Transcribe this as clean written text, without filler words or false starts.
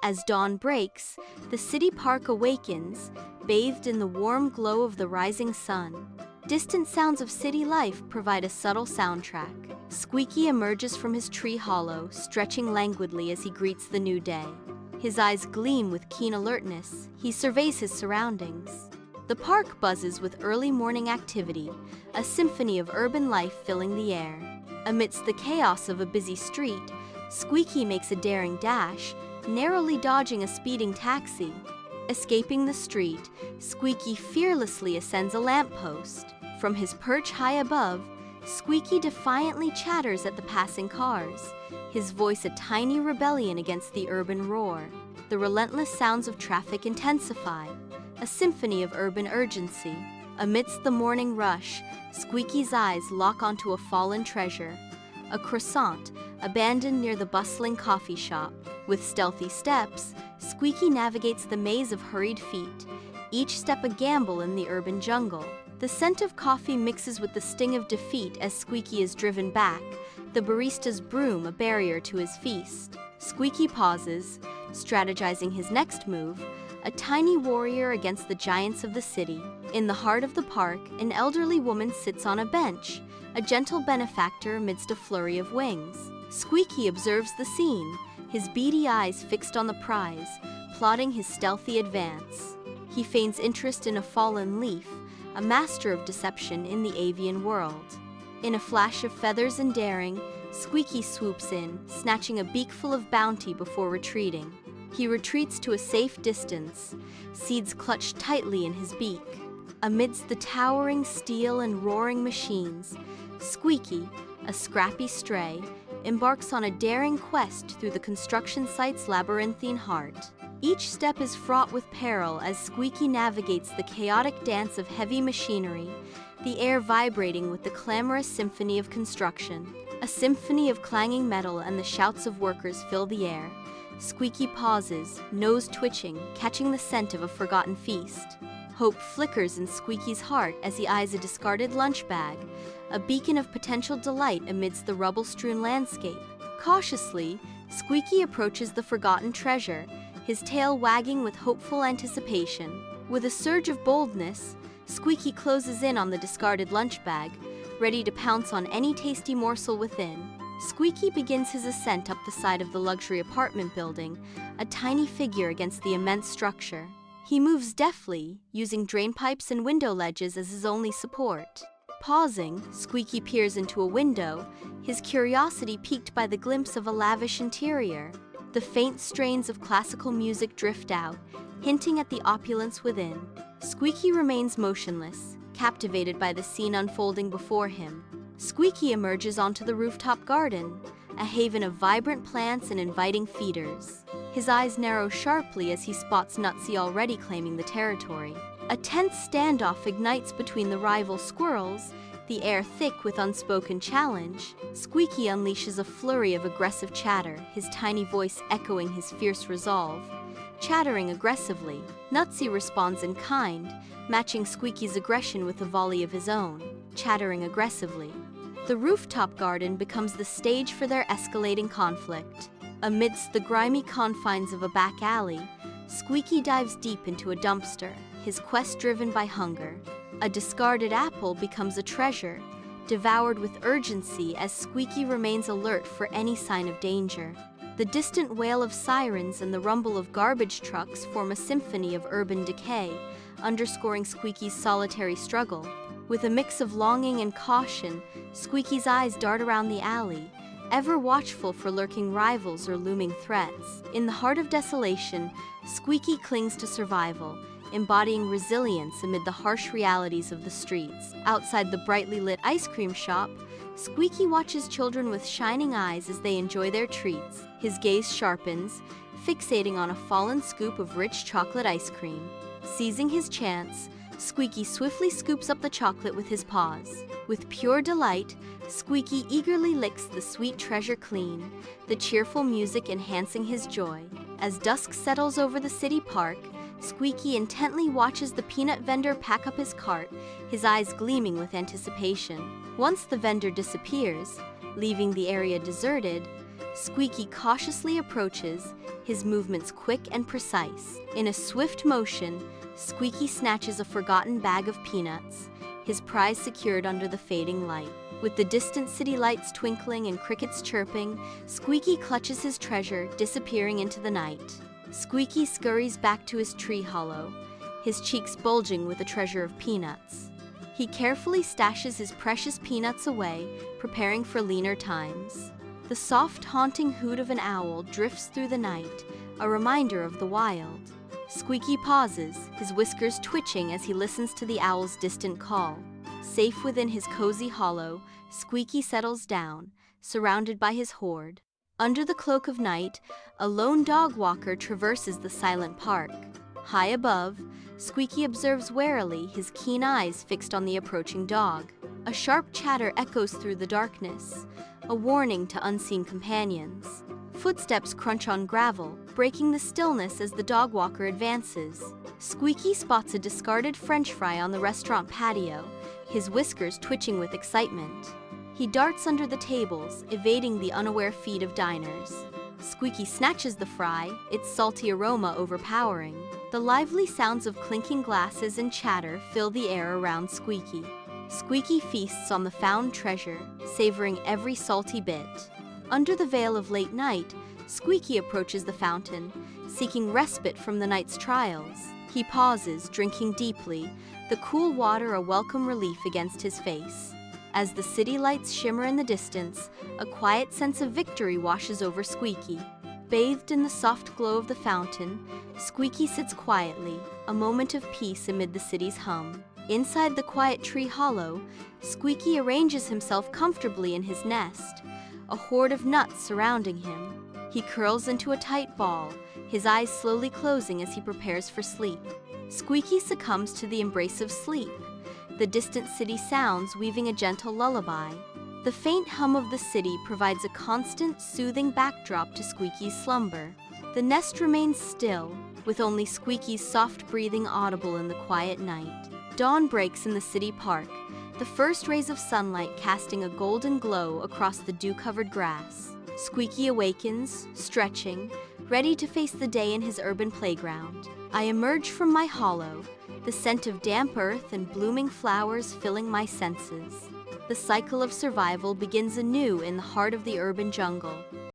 As dawn breaks, the city park awakens, bathed in the warm glow of the rising sun. Distant sounds of city life provide a subtle soundtrack. Squeaky emerges from his tree hollow, stretching languidly as he greets the new day. His eyes gleam with keen alertness. He surveys his surroundings. The park buzzes with early morning activity, a symphony of urban life filling the air. Amidst the chaos of a busy street, Squeaky makes a daring dash, narrowly dodging a speeding taxi. Escaping the street, Squeaky fearlessly ascends a lamppost. From his perch high above, Squeaky defiantly chatters at the passing cars, his voice a tiny rebellion against the urban roar. The relentless sounds of traffic intensify, a symphony of urban urgency. Amidst the morning rush, Squeaky's eyes lock onto a fallen treasure, a croissant abandoned near the bustling coffee shop. With stealthy steps, Squeaky navigates the maze of hurried feet, each step a gamble in the urban jungle. The scent of coffee mixes with the sting of defeat as Squeaky is driven back, the barista's broom a barrier to his feast. Squeaky pauses, strategizing his next move, a tiny warrior against the giants of the city. In the heart of the park, an elderly woman sits on a bench, a gentle benefactor amidst a flurry of wings. Squeaky observes the scene, his beady eyes fixed on the prize, plotting his stealthy advance. He feigns interest in a fallen leaf, a master of deception in the avian world. In a flash of feathers and daring, Squeaky swoops in, snatching a beakful of bounty before retreating. He retreats to a safe distance, seeds clutched tightly in his beak. Amidst the towering steel and roaring machines, Squeaky, a scrappy stray, embarks on a daring quest through the construction site's labyrinthine heart. Each step is fraught with peril as Squeaky navigates the chaotic dance of heavy machinery, the air vibrating with the clamorous symphony of construction. A symphony of clanging metal and the shouts of workers fill the air. Squeaky pauses, nose twitching, catching the scent of a forgotten feast. Hope flickers in Squeaky's heart as he eyes a discarded lunch bag, a beacon of potential delight amidst the rubble-strewn landscape. Cautiously, Squeaky approaches the forgotten treasure, his tail wagging with hopeful anticipation. With a surge of boldness, Squeaky closes in on the discarded lunch bag, ready to pounce on any tasty morsel within. Squeaky begins his ascent up the side of the luxury apartment building, a tiny figure against the immense structure. He moves deftly, using drainpipes and window ledges as his only support. Pausing, Squeaky peers into a window, his curiosity piqued by the glimpse of a lavish interior. The faint strains of classical music drift out, hinting at the opulence within. Squeaky remains motionless, captivated by the scene unfolding before him. Squeaky emerges onto the rooftop garden, a haven of vibrant plants and inviting feeders. His eyes narrow sharply as he spots Nutsy already claiming the territory. A tense standoff ignites between the rival squirrels, the air thick with unspoken challenge. Squeaky unleashes a flurry of aggressive chatter, his tiny voice echoing his fierce resolve. Chattering aggressively, Nutsy responds in kind, matching Squeaky's aggression with a volley of his own. Chattering aggressively. The rooftop garden becomes the stage for their escalating conflict. Amidst the grimy confines of a back alley, Squeaky dives deep into a dumpster, his quest driven by hunger. A discarded apple becomes a treasure, devoured with urgency as Squeaky remains alert for any sign of danger. The distant wail of sirens and the rumble of garbage trucks form a symphony of urban decay, underscoring Squeaky's solitary struggle. With a mix of longing and caution, Squeaky's eyes dart around the alley, ever watchful for lurking rivals or looming threats. In the heart of desolation, Squeaky clings to survival, embodying resilience amid the harsh realities of the streets. Outside the brightly lit ice cream shop, Squeaky watches children with shining eyes as they enjoy their treats. His gaze sharpens, fixating on a fallen scoop of rich chocolate ice cream. Seizing his chance, Squeaky swiftly scoops up the chocolate with his paws. With pure delight, Squeaky eagerly licks the sweet treasure clean, the cheerful music enhancing his joy. As dusk settles over the city park, Squeaky intently watches the peanut vendor pack up his cart, his eyes gleaming with anticipation. Once the vendor disappears, leaving the area deserted, Squeaky cautiously approaches, his movements quick and precise. In a swift motion, Squeaky snatches a forgotten bag of peanuts, his prize secured under the fading light. With the distant city lights twinkling and crickets chirping, Squeaky clutches his treasure, disappearing into the night. Squeaky scurries back to his tree hollow, his cheeks bulging with the treasure of peanuts. He carefully stashes his precious peanuts away, preparing for leaner times. The soft, haunting hoot of an owl drifts through the night, a reminder of the wild. Squeaky pauses, his whiskers twitching as he listens to the owl's distant call. Safe within his cozy hollow, Squeaky settles down, surrounded by his hoard. Under the cloak of night, a lone dog walker traverses the silent park. High above, Squeaky observes warily, his keen eyes fixed on the approaching dog. A sharp chatter echoes through the darkness, a warning to unseen companions. Footsteps crunch on gravel, breaking the stillness as the dog walker advances. Squeaky spots a discarded French fry on the restaurant patio, his whiskers twitching with excitement. He darts under the tables, evading the unaware feet of diners. Squeaky snatches the fry, its salty aroma overpowering. The lively sounds of clinking glasses and chatter fill the air around Squeaky. Squeaky feasts on the found treasure, savoring every salty bit. Under the veil of late night, Squeaky approaches the fountain, seeking respite from the night's trials. He pauses, drinking deeply, the cool water a welcome relief against his face. As the city lights shimmer in the distance, a quiet sense of victory washes over Squeaky. Bathed in the soft glow of the fountain, Squeaky sits quietly, a moment of peace amid the city's hum. Inside the quiet tree hollow, Squeaky arranges himself comfortably in his nest, a hoard of nuts surrounding him. He curls into a tight ball, his eyes slowly closing as he prepares for sleep. Squeaky succumbs to the embrace of sleep, the distant city sounds weaving a gentle lullaby. The faint hum of the city provides a constant, soothing backdrop to Squeaky's slumber. The nest remains still, with only Squeaky's soft breathing audible in the quiet night. Dawn breaks in the city park, the first rays of sunlight casting a golden glow across the dew-covered grass. Squeaky awakens, stretching, ready to face the day in his urban playground. I emerge from my hollow, the scent of damp earth and blooming flowers filling my senses. The cycle of survival begins anew in the heart of the urban jungle.